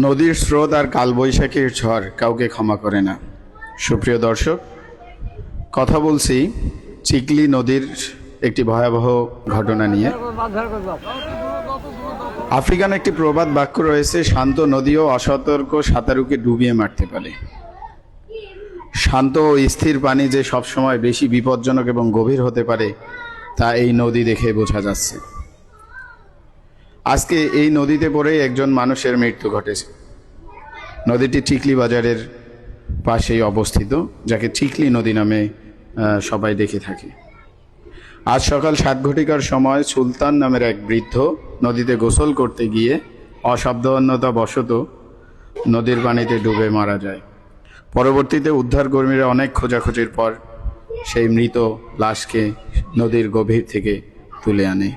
নদীর স্রোত আর কালবৈশাখীর ঝড় কাউকে ক্ষমা করে না। সুপ্রিয় দর্শক, কথা বলছি চিকলি নদীর একটি ভয়াবহ ঘটনা নিয়ে। আফ্রিকান একটি প্রবাদ বাক্য রয়েছে, শান্ত নদীও অসতর্ক সাঁতারুকে ডুবিয়ে মারতে পারে। শান্ত ও স্থির পানি যে সবসময় বেশি বিপজ্জনক এবং গভীর হতে পারে তা এই নদী দেখে বোঝা যাচ্ছে। আজকে এই নদীতে পড়েই একজন মানুষের মৃত্যু ঘটেছে। নদীটি চিকলি বাজারের পাশেই অবস্থিত, যাকে চিকলি নদী নামে সবাই দেখে থাকে। আজ সকাল 7 ঘটিকার সময় সুলতান নামের এক বৃদ্ধ নদীতে গোসল করতে গিয়ে অসাবধানতা বশত নদীর পানিতে ডুবে মারা যায়। পরবর্তীতে উদ্ধারকর্মীরা অনেক খোঁজাখুঁজির পর সেই মৃত লাশকে নদীর গভীর থেকে তুলে আনে।